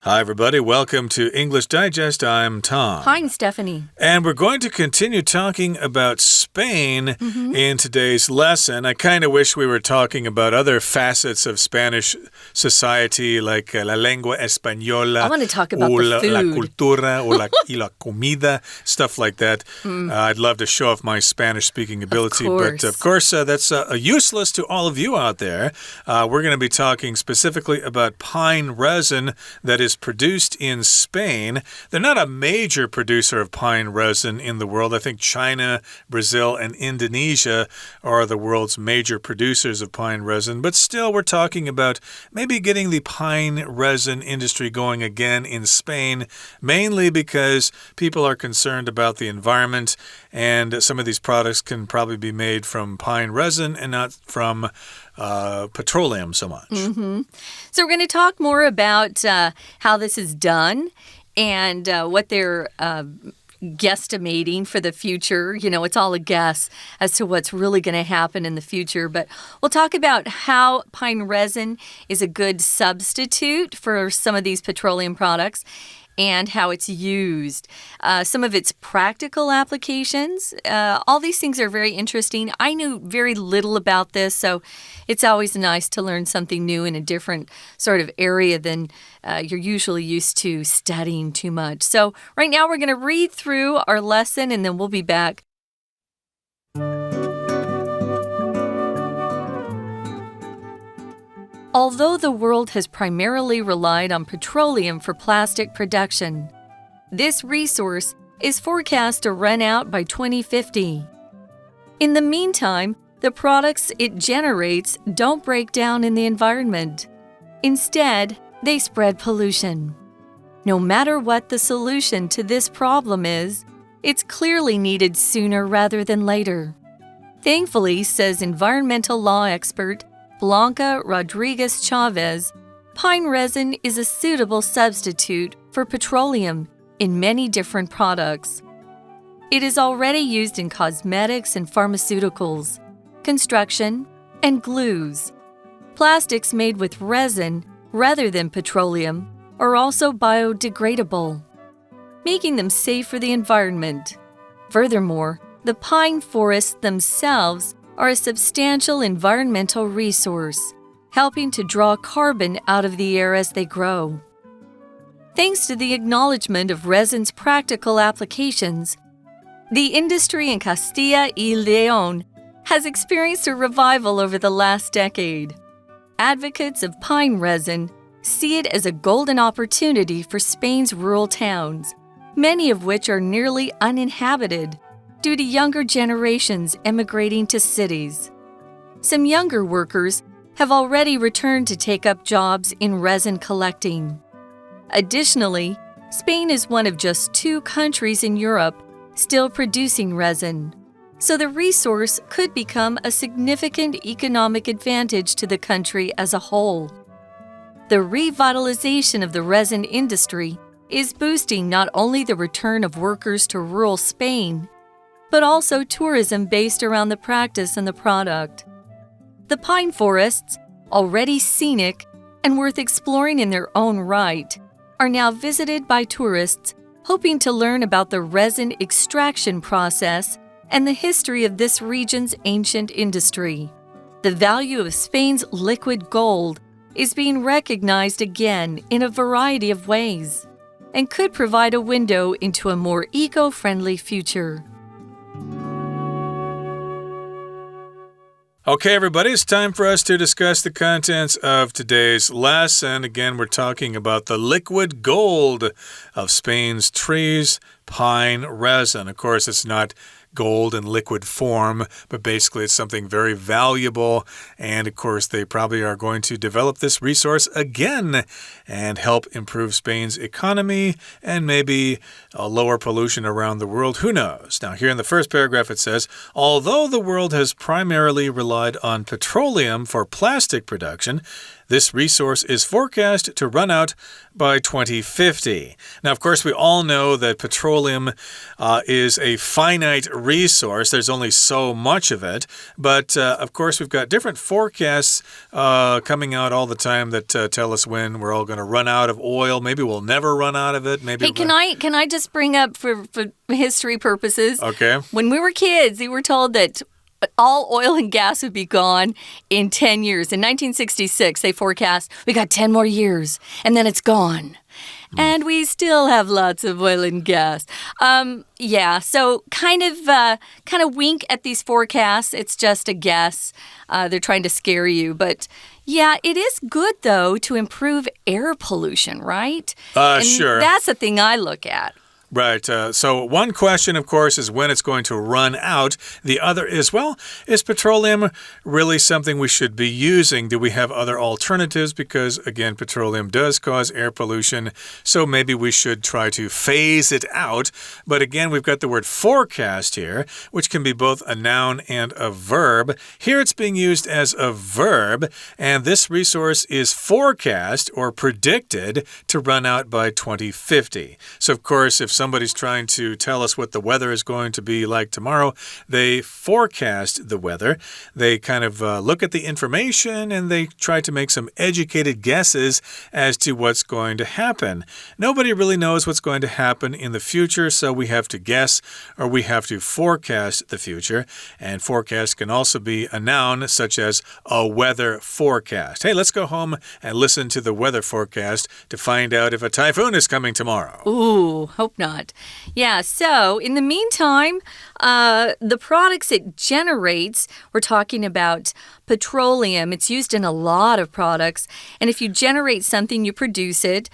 Hi, everybody. Welcome to English Digest. I'm Tom. Hi, I'm Stephanie. And we're going to continue talking about Spain in today's lesson. I kind of wish we were talking about other facets of Spanish society, like la lengua española. I want to talk about the food. La cultura, or la comida, stuff like that. I'd love to show off my Spanish-speaking ability. But, of course, that's useless to all of you out there. We're going to be talking specifically about pine resin that is produced in Spain. They're not a major producer of pine resin in the world. I think China, Brazil, and Indonesia are the world's major producers of pine resin. But still, we're talking about maybe getting the pine resin industry going again in Spain, mainly because people are concerned about the environment, and some of these products can probably be made from pine resin and not from petroleum so much. So we're going to talk more about how this is done and what they're guesstimating for the future. You know, it's all a guess as to what's really going to happen in the future. But we'll talk about how pine resin is a good substitute for some of these petroleum products and how it's used. Some of its practical applications. All these things are very interesting. I knew very little about this, so it's always nice to learn something new in a different sort of area than you're usually used to studying too much. So right now we're going to read through our lesson and then we'll be back. Although the world has primarily relied on petroleum for plastic production, this resource is forecast to run out by 2050. In the meantime, the products it generates don't break down in the environment. Instead, they spread pollution. No matter what the solution to this problem is, it's clearly needed sooner rather than later. Thankfully, says environmental law expert Blanca Rodriguez Chavez, pine resin is a suitable substitute for petroleum in many different products. It is already used in cosmetics and pharmaceuticals, construction, and glues. Plastics made with resin rather than petroleum are also biodegradable, making them safe for the environment. Furthermore, the pine forests themselves are a substantial environmental resource, helping to draw carbon out of the air as they grow. Thanks to the acknowledgement of resin's practical applications, the industry in Castilla y León has experienced a revival over the last decade. Advocates of pine resin see it as a golden opportunity for Spain's rural towns, many of which are nearly uninhabited due to younger generations emigrating to cities. Some younger workers have already returned to take up jobs in resin collecting. Additionally, Spain is one of just 2 countries in Europe still producing resin, so the resource could become a significant economic advantage to the country as a whole. The revitalization of the resin industry is boosting not only the return of workers to rural Spain, but also tourism based around the practice and the product. The pine forests, already scenic and worth exploring in their own right, are now visited by tourists hoping to learn about the resin extraction process and the history of this region's ancient industry. The value of Spain's liquid gold is being recognized again in a variety of ways and could provide a window into a more eco-friendly future. Okay, everybody, it's time for us to discuss the contents of today's lesson. Again, we're talking about the liquid gold of Spain's trees, pine resin. Of course, it's not gold in liquid form, but basically it's something very valuable. And of course, they probably are going to develop this resource again and help improve Spain's economy and maybe lower pollution around the world. Who knows? Now, here in the first paragraph, it says, although the world has primarily relied on petroleum for plastic production, This resource is forecast to run out by 2050. Now, of course, we all know that petroleum is a finite resource. There's only so much of it. But, of course, we've got different forecasts coming out all the time that tell us when we're all going to run out of oil. Maybe we'll never run out of it. Maybe. Hey, can I just bring up for history purposes? Okay. When we were kids, we were told that all oil and gas would be gone in 10 years. In 1966, they forecast we got 10 more years, and then it's gone. And we still have lots of oil and gas. Yeah, so kind of wink at these forecasts. It's just a guess. They're trying to scare you. But yeah, it is good, though, to improve air pollution, right? Sure. That's the thing I look at. Right. So one question, of course, is when it's going to run out. The other is, well, is petroleum really something we should be using? Do we have other alternatives? Because, again, petroleum does cause air pollution, so maybe we should try to phase it out. But again, we've got the word forecast here, which can be both a noun and a verb. Here it's being used as a verb, and this resource is forecast or predicted to run out by 2050. So, of course, if somebody's trying to tell us what the weather is going to be like tomorrow, they forecast the weather. They kind of look at the information and they try to make some educated guesses as to what's going to happen. Nobody really knows what's going to happen in the future, so we have to guess or we have to forecast the future. And forecast can also be a noun, such as a weather forecast. Hey, let's go home and listen to the weather forecast to find out if a typhoon is coming tomorrow. Ooh, hope not. Yeah, so in the meantime, the products it generates, we're talking about petroleum. It's used in a lot of products. And if you generate something, you produce it,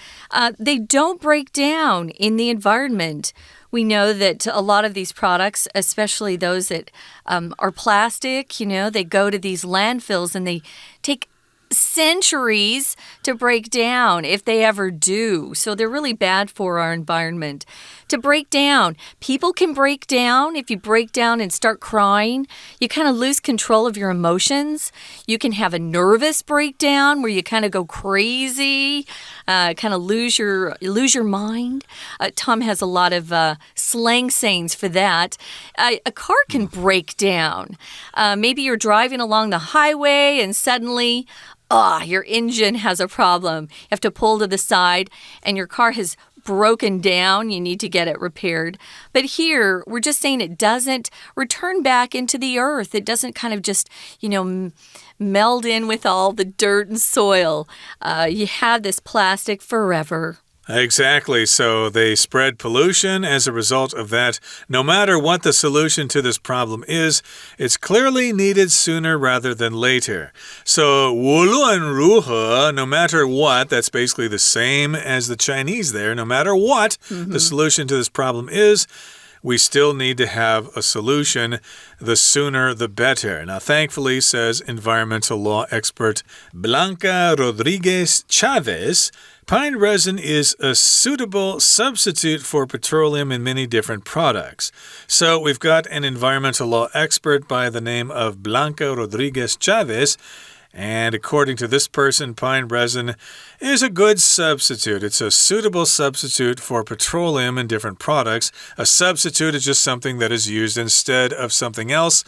they don't break down in the environment. We know that a lot of these products, especially those that are plastic, they go to these landfills and they take centuries to break down if they ever do. So they're really bad for our environment. To break down, people can break down. If you break down and start crying, you kind of lose control of your emotions. You can have a nervous breakdown where you kind of go crazy, kind of lose your mind. Tom has a lot of slang sayings for that. A car can break down. Maybe you're driving along the highway and suddenly your engine has a problem. You have to pull to the side and your car has broken down. You need to get it repaired. But here, we're just saying it doesn't return back into the earth. It doesn't kind of just, meld in with all the dirt and soil. You have this plastic forever. Exactly. So they spread pollution as a result of that. No matter what the solution to this problem is, it's clearly needed sooner rather than later. So 无论如何, no matter what, that's basically the same as the Chinese there. No matter what the solution to this problem is, we still need to have a solution. The sooner, the better. Now, thankfully, says environmental law expert Blanca Rodriguez Chavez, pine resin is a suitable substitute for petroleum in many different products. So we've got an environmental law expert by the name of Blanca Rodriguez Chavez. And according to this person, pine resin is a good substitute. It's a suitable substitute for petroleum in different products. A substitute is just something that is used instead of something else.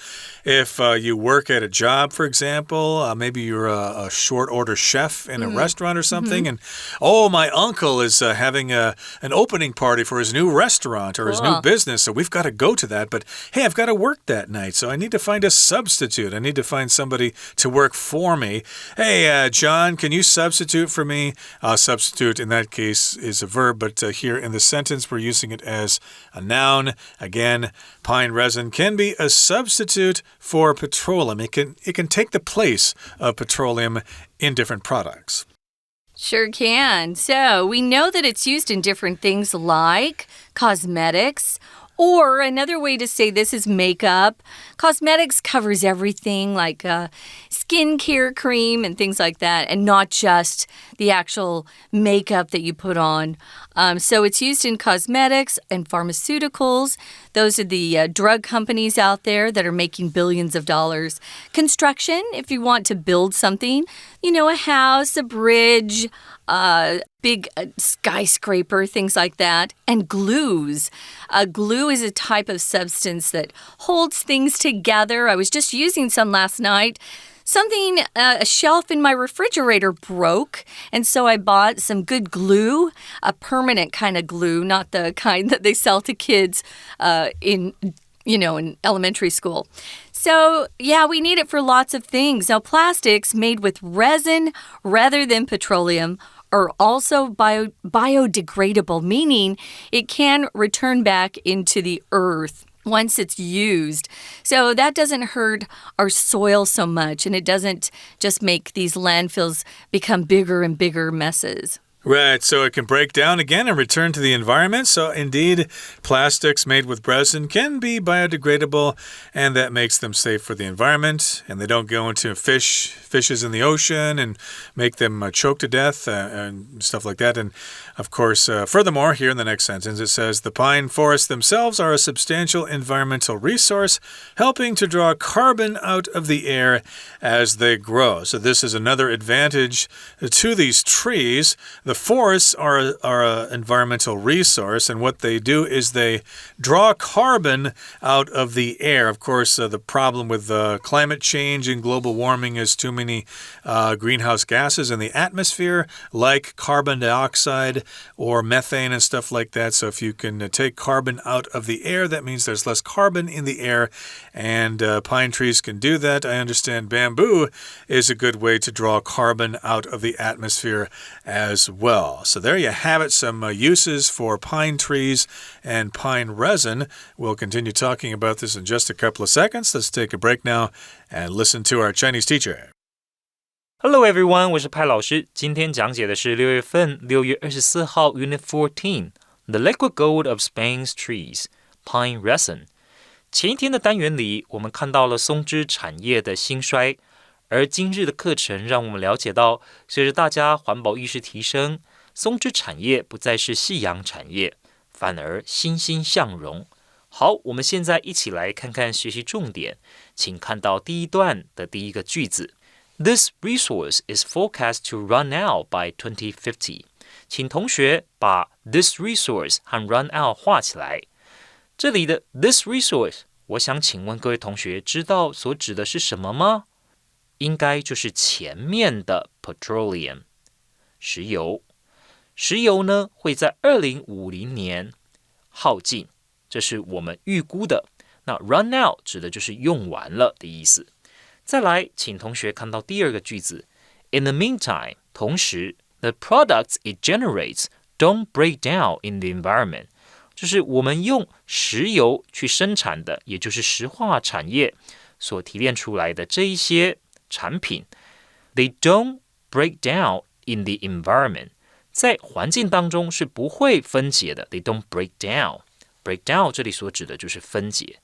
If you work at a job, for example, maybe you're a short order chef in a restaurant or something, and my uncle is having an opening party for his new restaurant or his new business, so we've got to go to that. But hey, I've got to work that night, so I need to find a substitute. I need to find somebody to work for me. Hey, John, can you substitute for me? Substitute in that case is a verb, but here in the sentence we're using it as a noun. Again, pine resin can be a substitute for petroleum. It can take the place of petroleum in different products. Sure can. So we know that it's used in different things like cosmetics. Or another way to say this is makeup. Cosmetics covers everything like skincare cream and things like that, and not just the actual makeup that you put on. So it's used in cosmetics and pharmaceuticals. Those are the drug companies out there that are making billions of dollars. Construction, if you want to build something, a house, a bridge, a big skyscraper, things like that. And glues. Glue is a type of substance that holds things together. I was just using some last night. A shelf in my refrigerator broke, and so I bought some good glue, a permanent kind of glue, not the kind that they sell to kids in elementary school. So, yeah, we need it for lots of things. Now, plastics made with resin rather than petroleum are also biodegradable, meaning it can return back into the earth once it's used. So that doesn't hurt our soil so much, and it doesn't just make these landfills become bigger and bigger messes. Right, so it can break down again and return to the environment. So indeed, plastics made with resin can be biodegradable, and that makes them safe for the environment. And they don't go into fishes in the ocean and make them choke to death and stuff like that. And of course, furthermore, here in the next sentence, it says, the pine forests themselves are a substantial environmental resource, helping to draw carbon out of the air as they grow. So this is another advantage to these trees. The forests are an environmental resource, and what they do is they draw carbon out of the air. Of course, the problem with climate change and global warming is too many greenhouse gases in the atmosphere, like carbon dioxide or methane and stuff like that. So if you can take carbon out of the air, that means there's less carbon in the air, and pine trees can do that. I understand bamboo is a good way to draw carbon out of the atmosphere as well. So there you have it, some uses for pine trees and pine resin. We'll continue talking about this in just a couple of seconds. Let's take a break now and listen to our Chinese teacher. Hello everyone, 我是派老师。今天讲解的是6月份6月24号 Unit 14 The Liquid Gold of Spain's Trees Pine Resin。 前一天的单元里，我们看到了松枝产业的兴衰，而今日的课程让我们了解到，随着大家环保意识提升，松枝产业不再是夕阳产业，反而欣欣向荣。好，我们现在一起来看看学习重点，请看到第一段的第一个句子。This resource is forecast to run out by 2050. 请同学把 this resource 和 run out 画起来。这里的 this resource， 我想请问各位同学知道所指的是什么吗？应该就是前面的 petroleum， 石油。石油呢会在2050年耗尽，这是我们预估的。那 run out 指的就是用完了的意思。再来，请同学看到第二个句子 In the meantime， 同时 the products it generates don't break down in the environment， 就是我们用石油去生产的，也就是石化产业所提炼出来的这一些产品 They don't break down in the environment， 在环境当中是不会分解的 They don't break down。 Break down 这里所指的就是分解。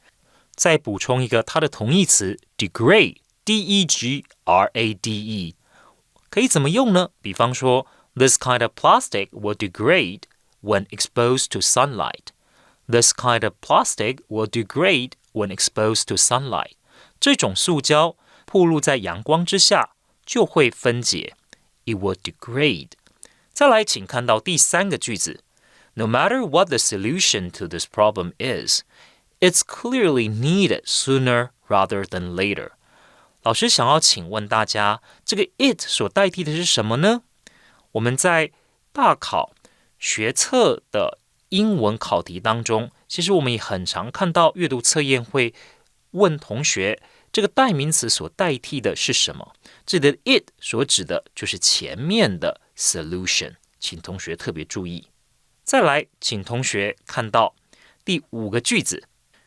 再补充一个它的同义词 degrade D-E-G-R-A-D-E 可以怎么用呢？比方说 This kind of plastic will degrade when exposed to sunlight. This kind of plastic will degrade when exposed to sunlight. 这种塑胶暴露在阳光之下就会分解 It will degrade. 再来请看到第三个句子 No matter what the solution to this problem is, it's clearly needed sooner rather than later. 老师想要请问大家，这个 it 所代替的是什么呢？我们在大考学测的英文考题当中，其实我们也很常看到阅读测验会问同学，这个代名词所代替的是什么？这里的 it 所指的就是前面的 solution， 请同学特别注意。再来，请同学看到第5个句子，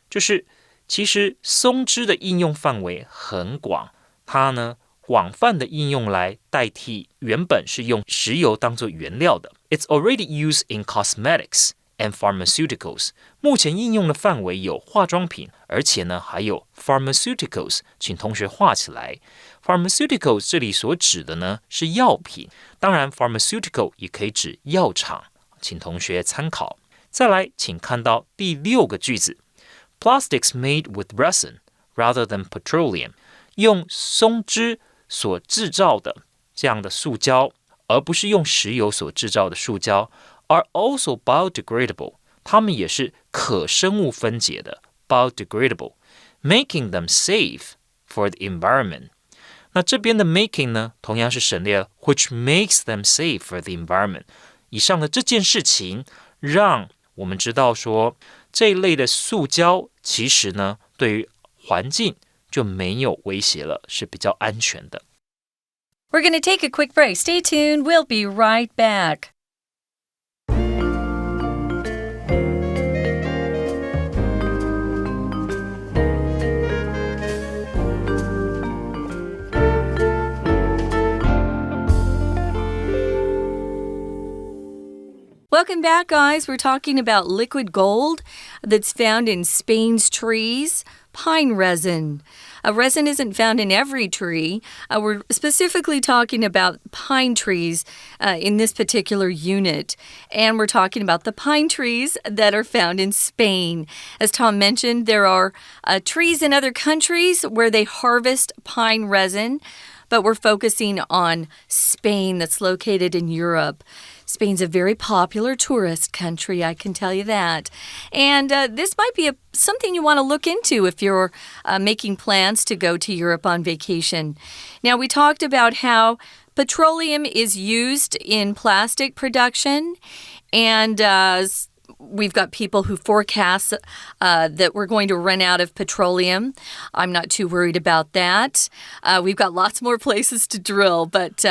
就是其实松枝的应用范围很广，它呢广泛的应用来代替原本是用石油当作原料的。It's already used in cosmetics and pharmaceuticals. 目前应用的范围有化妆品，而且呢还有 pharmaceuticals， 请同学画起来。Pharmaceuticals 这里所指的呢是药品，当然 pharmaceutical 也可以指药厂，请同学参考。再来，请看到第6个句子。plastics made with resin rather than petroleum. 用松脂所制造的这样的塑胶，而不是用石油所制造的塑胶 are also biodegradable. 它们也是可生物分解的 biodegradable, making them safe for the environment. 那这边的 making 呢，同样是省略了 which makes them safe for the environment. 以上的这件事情让我们知道说，这一类的塑胶其实呢，对于环境就没有威胁了，是比较安全的。We're going to take a quick break. Stay tuned. We'll be right back. Welcome back, guys. We're talking about liquid gold that's found in Spain's trees, pine resin. Resin isn't found in every tree. We're specifically talking about pine trees in this particular unit. And we're talking about the pine trees that are found in Spain. As Tom mentioned, there are trees in other countries where they harvest pine resin, but we're focusing on Spain that's located in Europe. Spain's a very popular tourist country, I can tell you that. And this might be something you want to look into if you're making plans to go to Europe on vacation. Now, we talked about how petroleum is used in plastic production, and we've got people who forecast that we're going to run out of petroleum. I'm not too worried about that. We've got lots more places to drill, but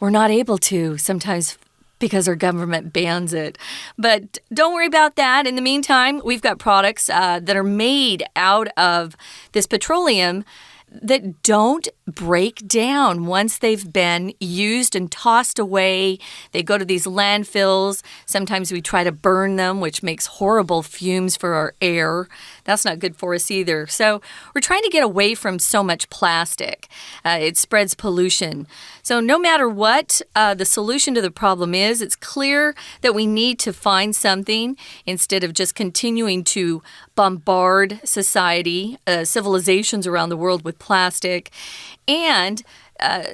we're not able to sometimes because our government bans it. But don't worry about that. In the meantime, we've got products that are made out of this petroleum that don't break down once they've been used and tossed away. They go to these landfills. Sometimes we try to burn them, which makes horrible fumes for our air. That's not good for us either. So we're trying to get away from so much plastic. It spreads pollution. So no matter what the solution to the problem is, it's clear that we need to find something instead of just continuing to bombard society, civilizations around the world with plastic. And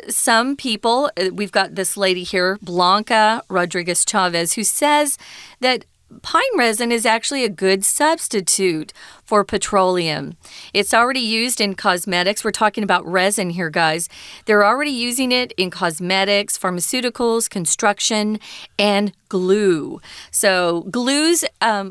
some people, we've got this lady here, Blanca Rodriguez Chavez, who says that pine resin is actually a good substitute for petroleum. It's already used in cosmetics. We're talking about resin here, guys. They're already using it in cosmetics, pharmaceuticals, construction, and glue. So glues,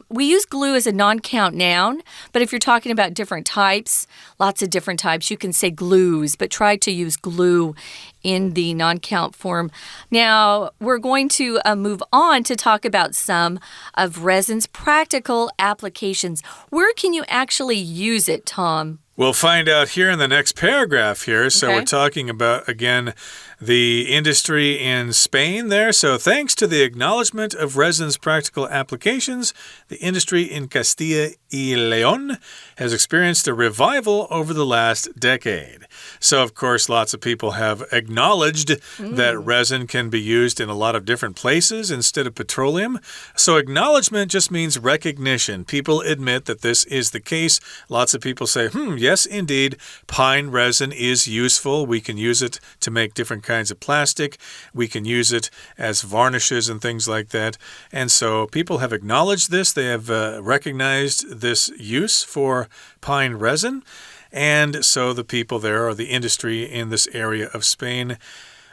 we use glue as a non-count noun, but if you're talking about different types, lots of different types, you can say glues, but try to use glue in the non-count form. Now, we're going to move on to talk about some of resin's practical applications. Where can you actually use it, Tom? We'll find out here in the next paragraph here. So we're talking about, again, the industry in Spain there. So thanks to the acknowledgement of resin's practical applications, the industry in Castilla y León has experienced a revival over the last decade. So, of course, lots of people have acknowledged that resin can be used in a lot of different places instead of petroleum. So acknowledgement just means recognition. People admit that this is the case. Lots of people say, yes, indeed, pine resin is useful. We can use it to make different kinds of plastic. We can use it as varnishes and things like that. And so people have acknowledged this. They have recognized this use for pine resin. And so the people there, or the industry in this area of Spain,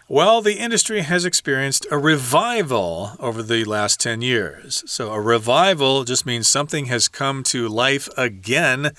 well, the industry has experienced a revival over the last 10 years. So a revival just means something has come to life again.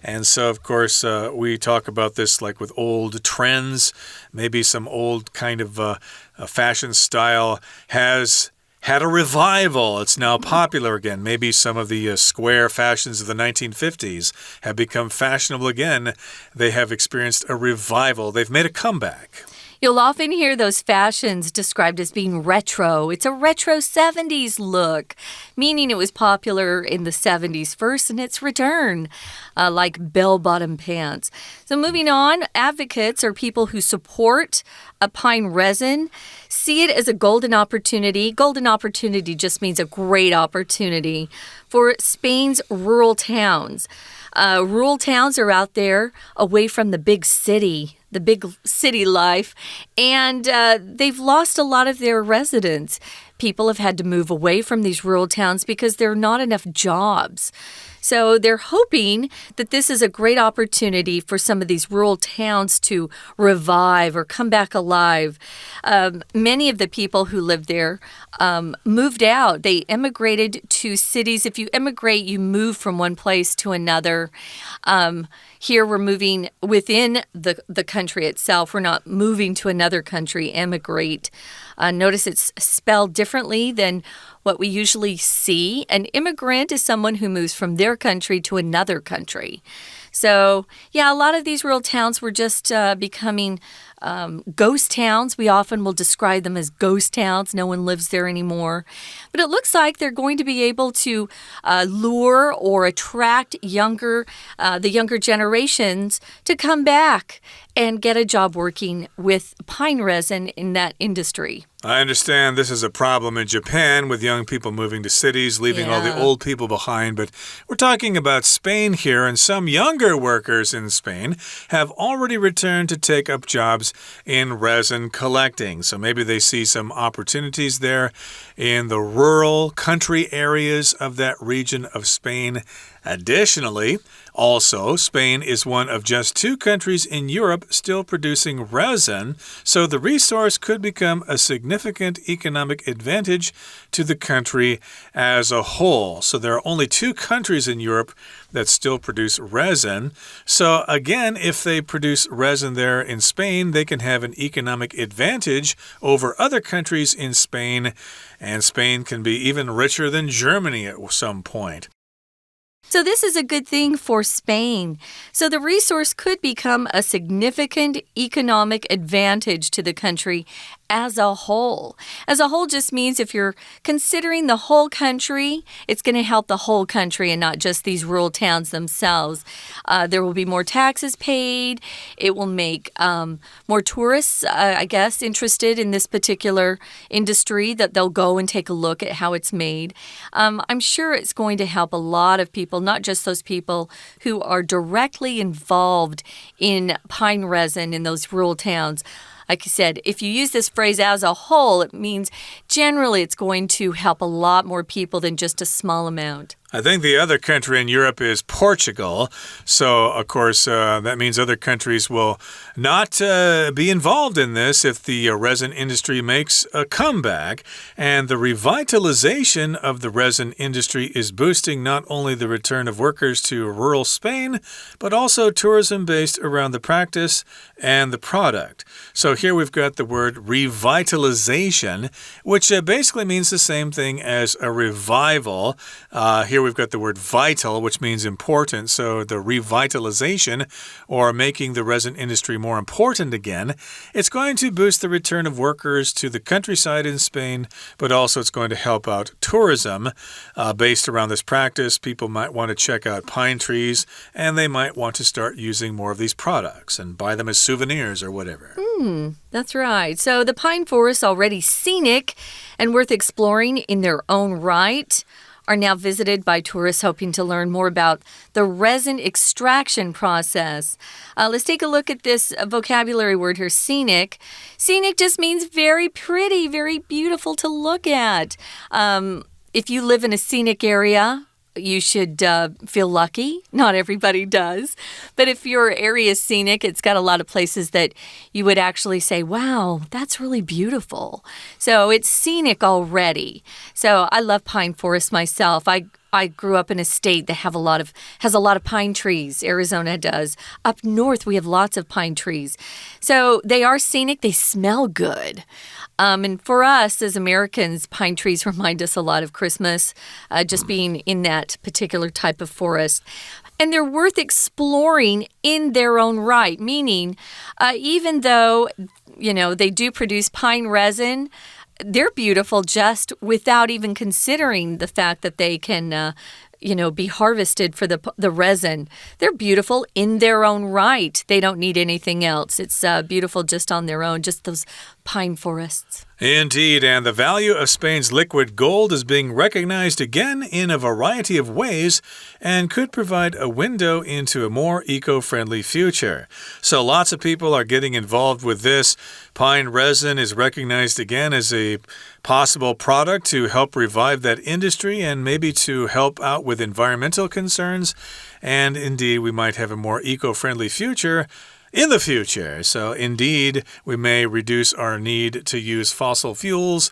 And so, of course, we talk about this like with old trends. Maybe some old kind of fashion style has had a revival. It's now popular again. Maybe some of the square fashions of the 1950s have become fashionable again. They have experienced a revival. They've made a comeback. You'll often hear those fashions described as being retro. It's a retro 70s look, meaning it was popular in the 70s first and it's returned, like bell-bottom pants. So moving on, advocates or people who support a pine resin see it as a golden opportunity. Golden opportunity just means a great opportunity for Spain's rural towns. Rural towns are out there away from the big city life, and they've lost a lot of their residents. People have had to move away from these rural towns because there are not enough jobs. So they're hoping that this is a great opportunity for some of these rural towns to revive or come back alive. Many of the people who lived there moved out. They immigrated to cities. If you immigrate, you move from one place to another. Here we're moving within the country itself. We're not moving to another country, immigrate. Notice it's spelled differently than what we usually see. An immigrant is someone who moves from their country to another country. So, yeah, a lot of these rural towns were just becoming ghost towns. We often will describe them as ghost towns. No one lives there anymore. But it looks like they're going to be able to lure or attract the younger generations to come back and get a job working with pine resin in that industry. I understand this is a problem in Japan with young people moving to cities, leaving all the old people behind. But we're talking about Spain here, and some younger workers in Spain have already returned to take up jobs in resin collecting. So maybe they see some opportunities there in the rural country areas of that region of Spain. Additionally, also, Spain is one of just 2 countries in Europe still producing resin, so the resource could become a significant economic advantage to the country as a whole. So there are only 2 countries in Europe that still produce resin. So again, if they produce resin there in Spain, they can have an economic advantage over other countries in Spain, and Spain can be even richer than Germany at some point. So this is a good thing for Spain. So the resource could become a significant economic advantage to the country as a whole. As a whole just means if you're considering the whole country, it's going to help the whole country and not just these rural towns themselves. There will be more taxes paid. It will make more tourists, I guess, interested in this particular industry, that they'll go and take a look at how it's made. I'm sure it's going to help a lot of people, not just those people who are directly involved in pine resin in those rural towns. Like I said, if you use this phrase as a whole, it means generally it's going to help a lot more people than just a small amount. I think the other country in Europe is Portugal. So, of course, that means other countries will not be involved in this if the resin industry makes a comeback. And the revitalization of the resin industry is boosting not only the return of workers to rural Spain, but also tourism based around the practice and the product. So here we've got the word revitalization, which basically means the same thing as a revival. Here we've got the word vital, which means important. So the revitalization, or making the resin industry more important again, it's going to boost the return of workers to the countryside in Spain, but also it's going to help out tourism based around this practice. People might want to check out pine trees, and they might want to start using more of these products and buy them as souvenirs or whatever. That's right. So the pine forests, already scenic and worth exploring in their own right, are now visited by tourists hoping to learn more about the resin extraction process. Let's take a look at this vocabulary word here, scenic. Scenic just means very pretty, very beautiful to look at. If you live in a scenic area, you should feel lucky. Not everybody does. But if your area is scenic, it's got a lot of places that you would actually say, wow, that's really beautiful. So it's scenic already. So I love pine forests myself. I grew up in a state that has a lot of pine trees. Arizona does. Up north, we have lots of pine trees. So they are scenic. They smell good. And for us as Americans, pine trees remind us a lot of Christmas, just being in that particular type of forest. And they're worth exploring in their own right, meaning even though, they do produce pine resin, they're beautiful just without even considering the fact that they can, be harvested for the resin. They're beautiful in their own right. They don't need anything else. It's beautiful just on their own, just those pine forests. Indeed, and the value of Spain's liquid gold is being recognized again in a variety of ways and could provide a window into a more eco-friendly future. So lots of people are getting involved with this. Pine resin is recognized again as a possible product to help revive that industry and maybe to help out with environmental concerns. And indeed, we might have a more eco-friendly future in the future. So indeed, we may reduce our need to use fossil fuels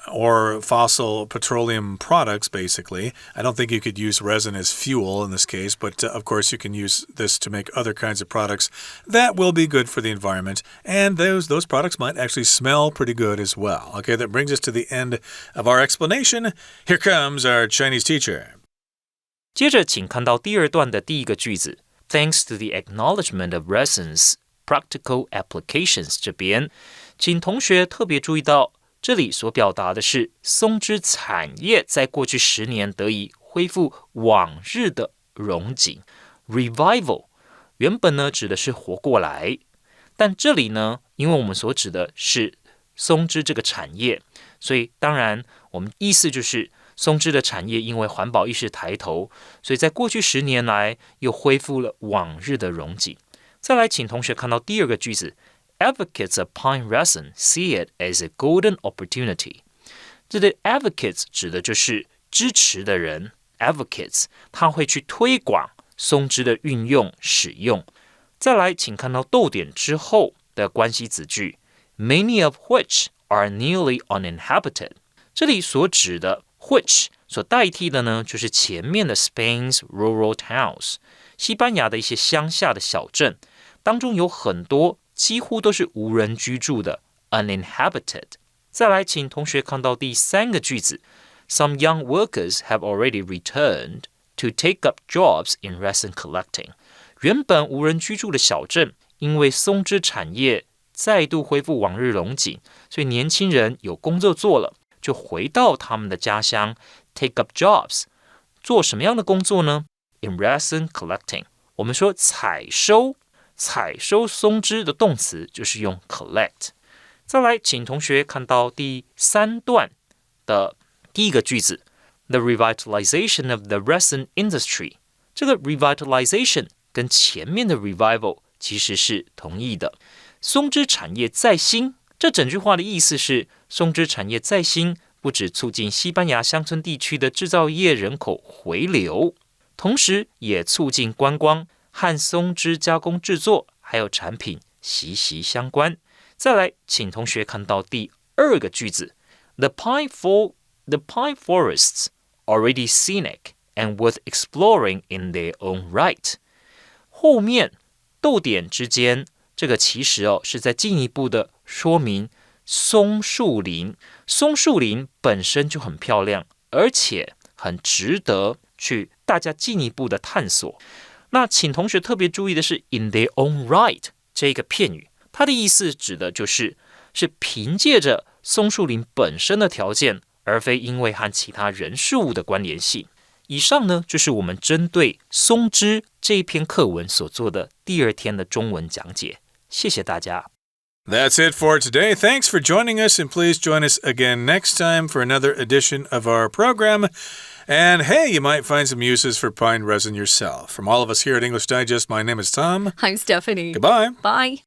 or fossil petroleum products, basically. I don't think you could use resin as fuel in this case, but of course you can use this to make other kinds of products that will be good for the environment, and those products might actually smell pretty good as well. Okay, that brings us to the end of our explanation. Here comes our Chinese teacher. 接着请看到第二段的第一个句子 Thanks to the acknowledgement of resin's practical applications 这边，请同学特别注意到这里所表达的是松脂产业在过去10年得以恢复往日的荣景 Revival 原本呢指的是活过来，但这里呢因为我们所指的是松脂这个产业，所以当然我们意思就是松脂的产业因为环保意识抬头，所以在过去10年来又恢复了往日的荣景。再来请同学看到第二个句子Advocates of pine resin see it as a golden opportunity. 这里 advocates 指的就是支持的人 advocates 他会去推广松脂的运用使用。再来请看到逗点之后的关系子句 Many of which are nearly uninhabited. 这里所指的 which 所代替的呢就是前面的 Spain's rural towns 西班牙的一些乡下的小镇当中有很多几乎都是无人居住的 uninhabited。 再来请同学看到第三个句子 Some young workers have already returned to take up jobs in resin collecting. 原本无人居住的小镇因为松脂产业再度恢复往日荣景，所以年轻人有工作做了，就回到他们的家乡 take up jobs。 做什么样的工作呢？ In resin collecting。 我们说采收松脂的动词就是用 collect。 再来请同学看到第三段的第一个句子 The revitalization of the resin industry。 这个 revitalization 跟前面的 revival 其实是同义的。松脂产业再兴，这整句话的意思是松脂产业再兴不只促进西班牙乡村地区的制造业人口回流，同时也促进观光和松脂加工制作还有产品息息相关。再来请同学看到第二个句子 The pine forests already scenic and worth exploring in their own right。 后面逗点之间这个其实是在进一步的说明松树林本身就很漂亮，而且很值得去大家进一步的探索。那请同学特别注意的是 in their own right 这个片语，它的意思指的是凭借着松树林本身的条件，而非因为和其他人事物的关联性。以上呢就是我们针对松脂这一篇课文所做的第二天的中文讲解，谢谢大家。That's it for today. Thanks for joining us, and please join us again next time for another edition of our program. And hey, you might find some uses for pine resin yourself. From all of us here at English Digest, my name is Tom. I'm Stephanie. Goodbye. Bye.